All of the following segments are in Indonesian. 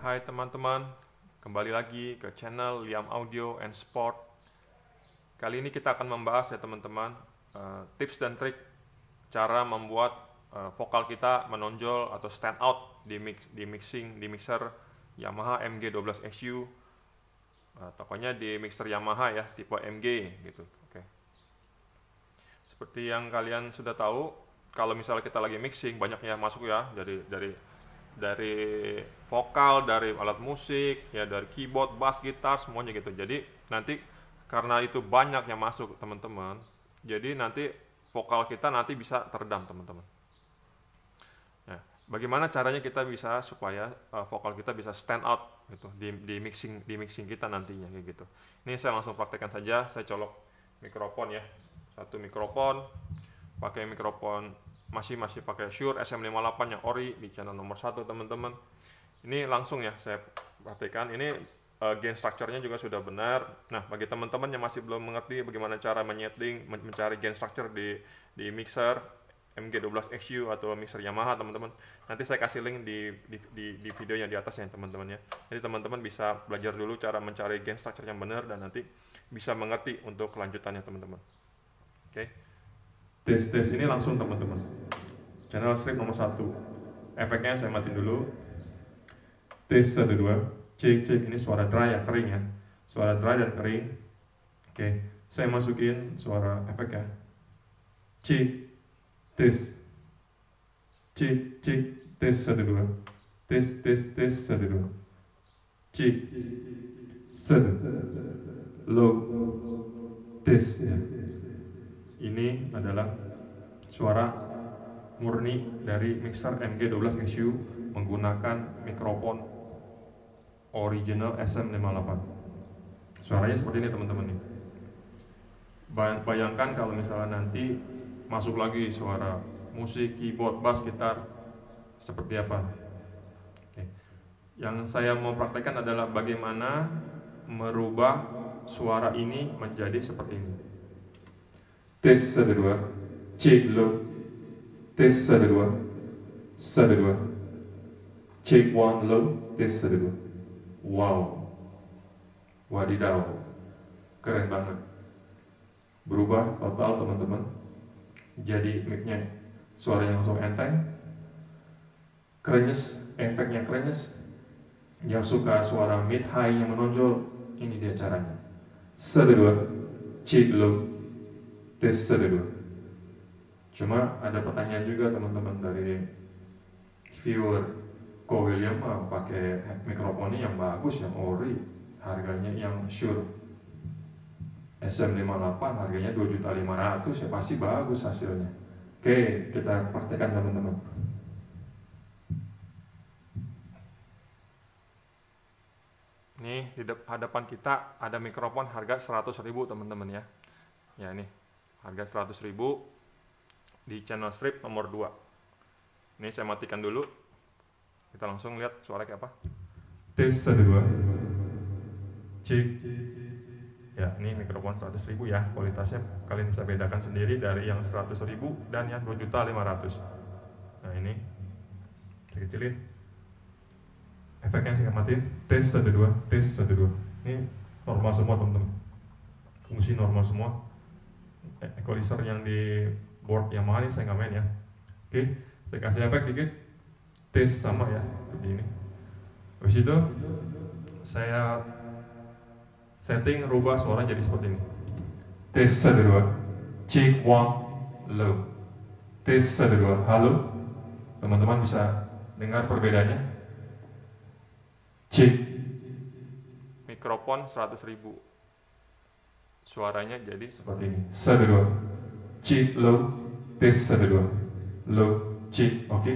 Hai teman-teman, kembali lagi ke channel Liam Audio and Sport. Kali ini kita akan membahas ya teman-teman, tips dan trik cara membuat vokal kita menonjol atau stand out di mixer Yamaha MG12XU. Tokonya di mixer Yamaha ya, tipe MG gitu. Oke. Seperti yang kalian sudah tahu, kalau misalnya kita lagi mixing banyak yang masuk ya dari vokal, dari alat musik, ya dari keyboard, bass, gitar, semuanya gitu. Jadi nanti karena itu banyak yang masuk teman-teman, jadi nanti vokal kita nanti bisa teredam teman-teman. Nah, bagaimana caranya kita bisa supaya vokal kita bisa stand out gitu di mixing kita nantinya kayak gitu. Ini saya langsung praktekkan saja. Saya colok mikrofon ya, satu mikrofon, pakai mikrofon masih pakai Shure SM58 yang ori di channel nomor 1 teman-teman. Ini langsung ya saya praktekkan. Ini gain structure-nya juga sudah benar. Nah, bagi teman-teman yang masih belum mengerti bagaimana cara mencari gain structure di mixer MG12XU atau mixer Yamaha teman-teman, nanti saya kasih link di videonya di atasnya teman-teman ya. Jadi teman-teman bisa belajar dulu cara mencari gain structure yang benar dan nanti bisa mengerti untuk kelanjutannya teman-teman. Oke. Tes ini langsung teman-teman. Channel strip nomor 1. Efeknya saya matiin dulu. Tes 1 2. Cek ini suara dry ya, kering ya. Suara dry dan kering. Oke, saya masukin suara efek ya. Cek tes. Cek tes 1 2. Tes 1 2. Cek set low tes ya. Ini adalah suara murni dari mixer MG12XU menggunakan mikrofon original SM58. Suaranya seperti ini teman-teman nih. Bayangkan kalau misalnya nanti masuk lagi suara musik, keyboard, bass, gitar, seperti apa. Oke. Yang saya mau praktekkan adalah bagaimana merubah suara ini menjadi seperti ini. Tes 1 2. Cek low. Tes 1 2. 1 2. Cek 1 low. Tes 1 2. Wow. Wadidaw. Keren banget. Berubah total teman-teman. Jadi mic-nya suaranya langsung enteng. Krenyes, efeknya krenyes. Yang suka suara mid high yang menonjol, ini dia caranya. 1 2. Cek low. Tes 1 2. Cuma ada pertanyaan juga teman-teman dari viewer, Ko William pakai mikrofonnya yang bagus, yang ori, harganya yang Shure SM58 harganya 2.500.000 ya, pasti bagus hasilnya. Oke, kita praktekkan teman-teman. Nih di hadapan kita ada mikrofon harga 100.000 teman-teman ya. Ya ini harga 100.000 di channel strip nomor 2. Ini saya matikan dulu. Kita langsung lihat suara kayak apa. Tes 1 2. Cek. Ya, ini mikrofon 100.000 ya. Kualitasnya kalian bisa bedakan sendiri dari yang 100.000 dan yang 2.500.000. Nah, ini saya kecilin. Efeknya saya matiin. Tes 1 2. Tes 1 2. Ini normal semua teman-teman. Fungsi normal semua. Equalizer yang di board Yamaha ini saya nggak main ya. Oke, saya kasih efek dikit. Tes sama ya, seperti ini. Habis itu saya setting rubah suara jadi seperti ini. Tes 1 2. Cek 1 low. Tes 1 2. Halo. Teman-teman bisa dengar perbedaannya. Cek. Mikrofon 100.000. Suaranya jadi seperti ini. 1 2. Cek low. Tes 1 2. Low. Cek. Oke.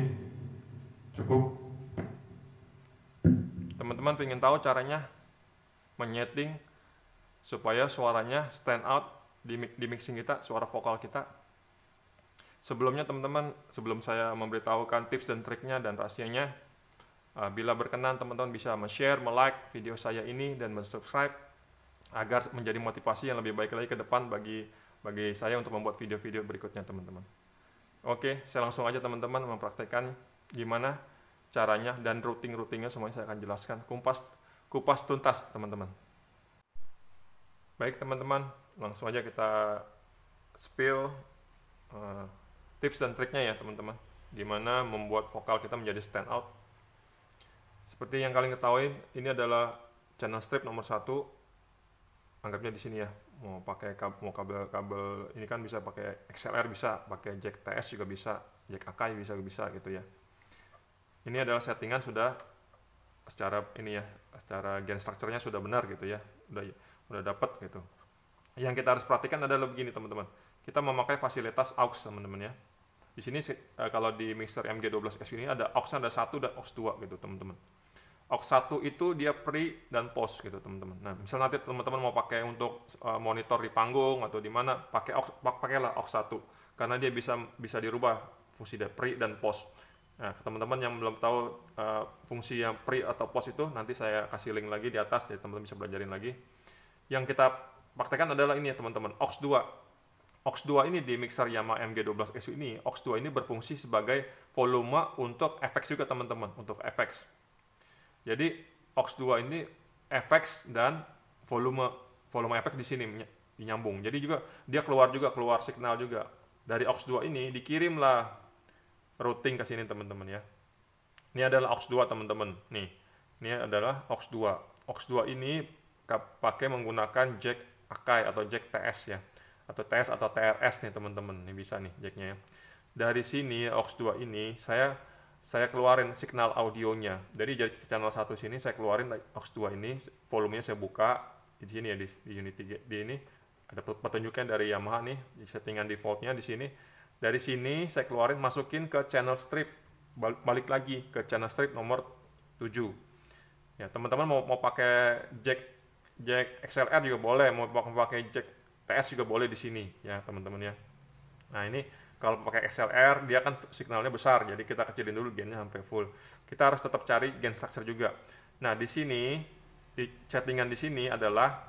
Cukup. Teman-teman pengen tahu caranya menyeting supaya suaranya stand out di mixing kita, suara vokal kita. Sebelumnya teman-teman, sebelum saya memberitahukan tips dan triknya dan rahasianya, bila berkenan teman-teman bisa share, like video saya ini dan subscribe agar menjadi motivasi yang lebih baik lagi ke depan bagi saya untuk membuat video-video berikutnya teman-teman. Oke, saya langsung aja teman-teman mempraktekkan gimana caranya dan routingnya semuanya saya akan jelaskan kupas tuntas teman-teman. Baik teman-teman, langsung aja kita spill tips dan triknya ya teman-teman, gimana membuat vokal kita menjadi stand out. Seperti yang kalian ketahui, ini adalah channel strip nomor 1. Anggapnya di sini ya, mau kabel ini kan bisa pakai XLR, bisa pakai jack TS juga bisa, jack Akai bisa gitu ya. Ini adalah settingan sudah secara ini ya, secara gain structure-nya sudah benar gitu ya, udah dapat gitu. Yang kita harus perhatikan adalah begini teman-teman, kita memakai fasilitas aux teman-teman ya. Di sini kalau di mixer MG12S ini ada aux-nya ada 1 dan aux 2 gitu teman-teman. Aux 1 itu dia pre dan post gitu teman-teman. Nah, misal nanti teman-teman mau pakai untuk monitor di panggung atau di mana, pakailah aux 1 karena dia bisa dirubah fungsi dari pre dan post. Nah, teman-teman yang belum tahu fungsi yang pre atau post itu, nanti saya kasih link lagi di atas, jadi teman-teman bisa belajarin lagi. Yang kita praktekkan adalah ini ya teman-teman, aux 2. Aux 2 ini di mixer Yamaha MG12SU ini, aux 2 ini berfungsi sebagai volume untuk efek juga teman-teman, untuk efek. Jadi aux 2 ini efek dan volume efek di sini dinyambung. Jadi juga dia keluar signal juga. Dari aux 2 ini dikirimlah routing ke sini teman-teman ya. Ini adalah aux 2 teman-teman. Nih. Ini adalah aux 2. Aux 2 ini pakai menggunakan jack Akai atau jack TS ya. Atau TS atau TRS nih teman-teman. Ini bisa nih jacknya ya. Dari sini aux 2 ini saya keluarin signal audionya. Jadi dari channel 1 sini saya keluarin aux 2 ini, volumenya saya buka di sini ya, di unit 3 di ini ada petunjuknya dari Yamaha nih, di settingan defaultnya di sini. Dari sini saya keluarin, masukin ke channel strip, balik lagi ke channel strip nomor 7. Ya, teman-teman mau pakai jack XLR juga boleh, mau pakai jack TS juga boleh di sini ya, teman-teman ya. Nah, ini kalau pakai XLR dia kan signalnya besar, jadi kita kecilin dulu gainnya sampai full. Kita harus tetap cari gain structure juga. Nah, di sini di settingan di sini adalah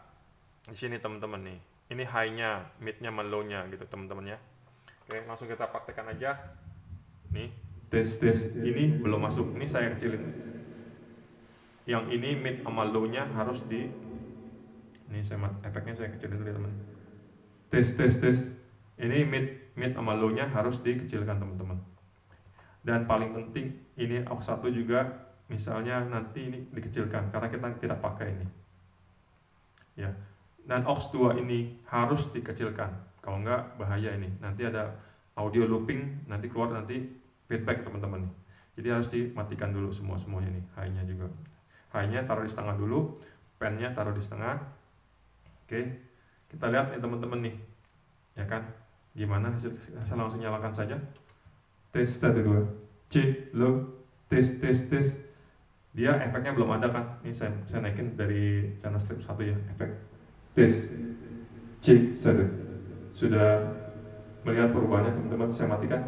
di sini teman-teman nih. Ini high-nya, mid-nya, low-nya gitu teman-teman ya. Oke, langsung kita praktekkan aja. Nih, tes ini belum masuk. Ini saya kecilin. Yang ini mid sama low-nya harus di ini efeknya saya kecilin dulu ya teman. Tes. Ini mid sama low-nya harus dikecilkan teman-teman. Dan paling penting ini aux 1 juga misalnya nanti ini dikecilkan karena kita tidak pakai ini. Ya. Dan aux 2 ini harus dikecilkan. Kalau enggak bahaya ini. Nanti ada audio looping, nanti keluar nanti feedback teman-teman nih. Jadi harus dimatikan dulu semuanya nih. High-nya juga. High-nya taruh di setengah dulu, pen-nya taruh di setengah. Oke. Kita lihat nih teman-teman nih. Ya kan? Gimana? Saya langsung nyalakan saja. Tes 1 2. C low. Tes. Dia efeknya belum ada kan? Ini saya naikin dari channel strip 1 ya, efek. Tes. C 1. Sudah melihat perubahannya teman-teman, saya matikan.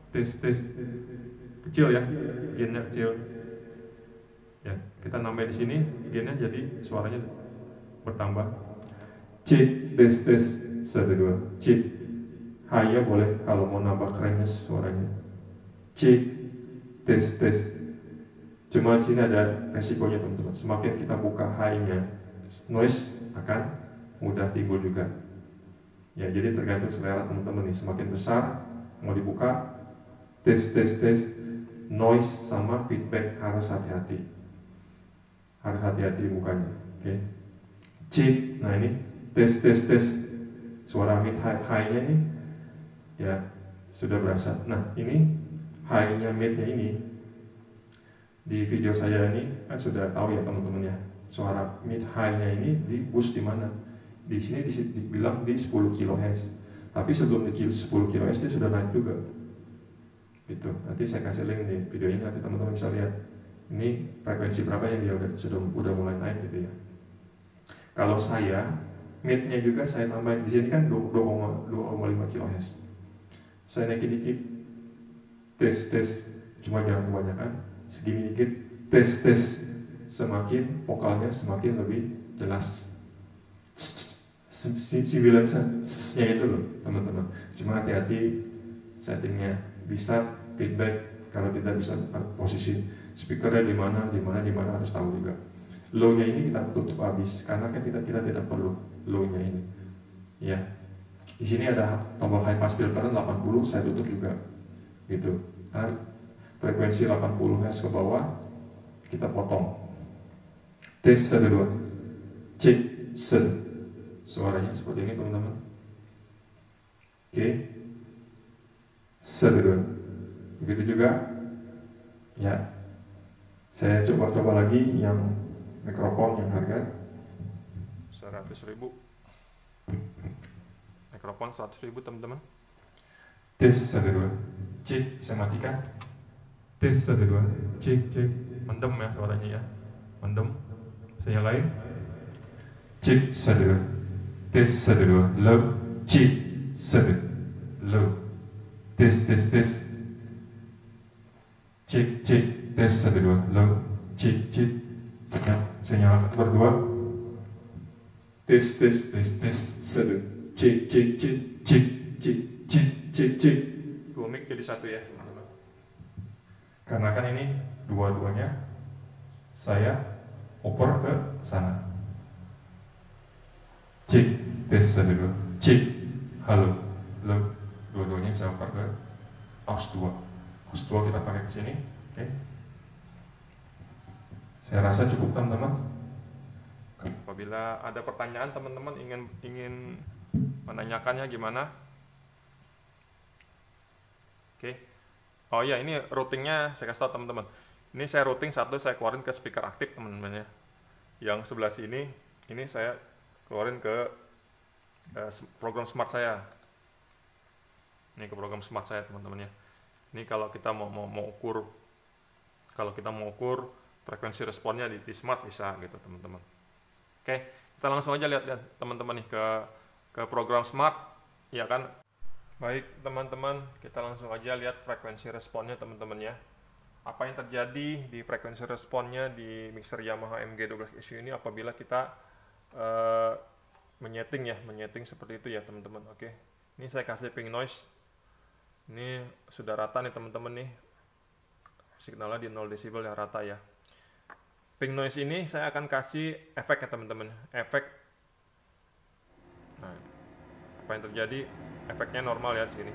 Tes. Kecil ya, gainnya kecil. Ya, kita nambah di sini, gainnya jadi suaranya bertambah. C tes 1 2. C. High-nya boleh kalau mau nambah kerennya suaranya. C tes. Cuma di sini ada resikonya teman-teman. Semakin kita buka high-nya, noise akan mudah timbul juga. Ya, jadi tergantung selera teman-teman nih. Semakin besar mau dibuka, tes, noise sama feedback harus hati-hati. Harus hati-hati bukanya. Oke. C. Nah ini tes. Suara mid high-nya nih ya sudah berasa. Nah, ini high-nya midnya ini di video saya ini kan sudah tahu ya teman-teman ya. Suara mid high-nya ini di boost di mana? Di sini dibilang di 10 kHz. Tapi sebelum di 10 kHz dia sudah naik juga. Gitu. Nanti saya kasih link di video ini, nanti teman-teman bisa lihat. Ini frekuensi berapa yang dia udah mulai naik gitu ya. Kalau saya mid-nya juga saya tambahin, di sini kan 2,5 kHz. Saya naikin dikit. Tes. Cuma jangan kebanyakan. Segini dikit. Tes. Semakin vokalnya semakin lebih jelas. Sibilannya itu loh teman-teman. Cuma hati-hati settingnya, bisa feedback kalau tidak bisa posisi speakernya di mana harus tahu juga. Low-nya ini kita tutup habis karena kan kita tidak perlu low-nya ini. Ya. Di sini ada tombol high pass filter 80, saya tutup juga. Gitu. Nah, frekuensi 80 Hz ke bawah kita potong. Tes 1 2. Cek set. Suaranya seperti ini teman-teman. Oke. 1 2. Begitu juga. Ya. Saya coba lagi yang mikrofon yang harga 100.000. Mikrofon 100.000 teman-teman. Tes 1 2. Cek, saya matikan. Tes 1 2. Cek. Mendem ya suaranya ya. Mendem. Saya nyalain. Cek 1 2. Tes 1 2. Low. Cek 1. Low. Tes. Cek. Tes 1 2. Low. Cek. Ya, saya nyalakan berdua. Tes 1. Cek. Dua mic jadi satu ya teman-teman. Karena kan ini dua-duanya saya oper ke sana. Cek, tes 1 2. Cek. Halo. Dua-duanya saya oper ke aux 2. Aux 2 kita pakai ke sini. Oke. Saya rasa cukup teman-teman. Apabila ada pertanyaan teman-teman ingin menanyakannya gimana? Oke. Oh ya, ini routingnya saya kasih tahu teman-teman. Ini saya routing satu, saya keluarin ke speaker aktif teman-teman ya. Yang sebelah sini, ini saya keluarin ke program smart saya. Ini ke program smart saya teman-teman ya. Ini kalau kita mau ukur, frekuensi responnya di smart bisa gitu teman-teman. Oke, kita langsung aja lihat teman-teman nih ke program smart, ya kan? Baik teman-teman, kita langsung aja lihat frekuensi responnya teman-teman ya. Apa yang terjadi di frekuensi responnya di mixer Yamaha MG12SU ini apabila kita menyeting seperti itu ya teman-teman. Oke, ini saya kasih pink noise. Ini sudah rata nih teman-teman nih. Signalnya di 0 desibel ya, rata ya. Pink noise ini saya akan kasih efek ya teman-teman. Efek. Nah, apa yang terjadi? Efeknya normal ya segini.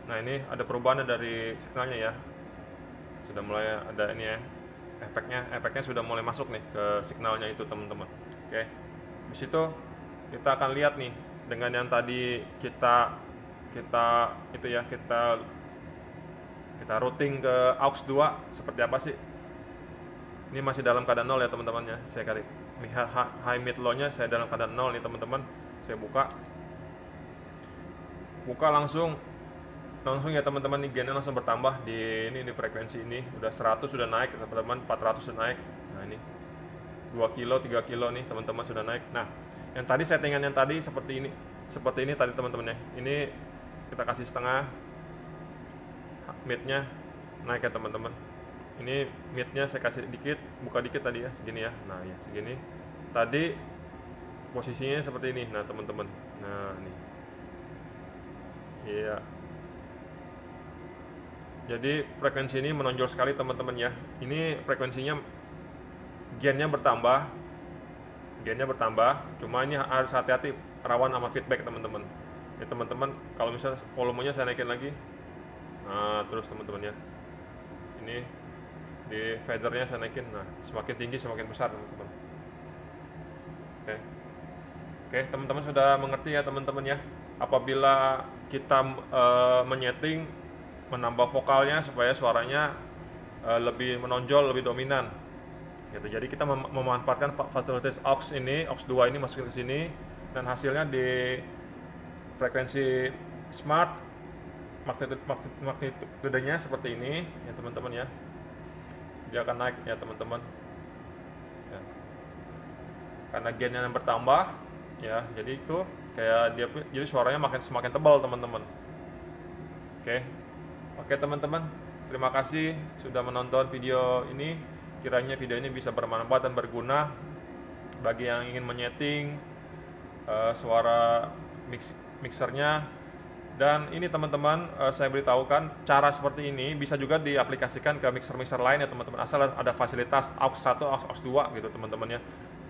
Nah, ini ada perubahan dari signalnya ya. Sudah mulai ada ini ya. Efeknya sudah mulai masuk nih ke signalnya itu teman-teman. Oke. Di situ kita akan lihat nih dengan yang tadi kita routing ke aux 2 seperti apa sih? Ini masih dalam keadaan 0 ya teman-teman ya. Saya kali high mid low nya saya dalam keadaan 0 nih teman-teman. Saya buka langsung ya teman-teman, nih gainnya langsung bertambah di frekuensi ini udah 100 sudah naik teman-teman, 400 sudah naik. Nah, ini 2 kilo 3 kilo nih teman-teman sudah naik. Nah, yang tadi settingan yang tadi seperti ini tadi teman-teman ya. Ini kita kasih setengah, midnya naik ya teman-teman. Ini midnya saya kasih dikit, buka dikit tadi ya, segini ya. Nah ya segini. Tadi posisinya seperti ini. Nah teman-teman, nah ini, iya. Jadi frekuensi ini menonjol sekali teman-teman ya. Ini frekuensinya gainnya bertambah, cuma ini harus hati-hati, rawan sama feedback teman-teman. Ya teman-teman, kalau misalnya volumenya saya naikin lagi, nah terus teman-teman ya, ini di fadernya saya naikin, nah semakin tinggi semakin besar teman-teman. Oke, teman-teman sudah mengerti ya teman-teman ya. Apabila kita menyeting, menambah vokalnya supaya suaranya lebih menonjol, lebih dominan gitu. Jadi kita memanfaatkan fasilitas aux 2 ini masukin ke sini, dan hasilnya di frekuensi smart magnitudenya seperti ini ya teman-teman ya. Dia akan naik ya teman-teman ya. Karena gainnya yang bertambah ya, jadi itu kayak jadi suaranya semakin tebal teman-teman. Oke teman-teman, terima kasih sudah menonton video ini. Kiranya video ini bisa bermanfaat dan berguna bagi yang ingin menyeting suara mixernya Dan ini teman-teman, saya beritahukan cara seperti ini bisa juga diaplikasikan ke mixer-mixer lain ya teman-teman, asal ada fasilitas aux 1, aux 2 gitu teman-teman ya.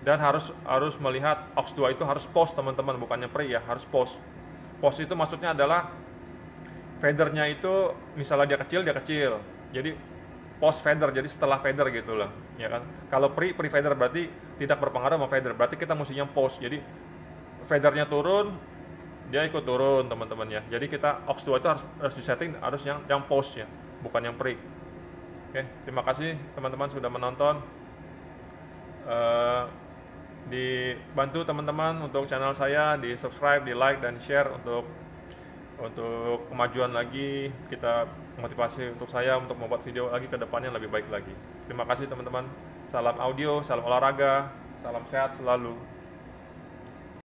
Dan harus melihat aux 2 itu harus post teman-teman, bukannya pre ya, harus post. Post itu maksudnya adalah fadernya itu misalnya dia kecil. Jadi post fader, jadi setelah fader gitu lah, ya kan. Kalau pre fader berarti tidak berpengaruh sama fader, berarti kita mestinya post. Jadi fadernya turun, dia ikut turun teman-teman ya. Jadi kita aux 2 itu harus disetting, harus yang post ya, bukan yang pre. Oke, terima kasih teman-teman sudah menonton. Dibantu teman-teman untuk channel saya, di subscribe, di like dan share untuk kemajuan lagi, kita motivasi untuk saya untuk membuat video lagi ke depannya lebih baik lagi. Terima kasih teman-teman. Salam audio, salam olahraga, salam sehat selalu.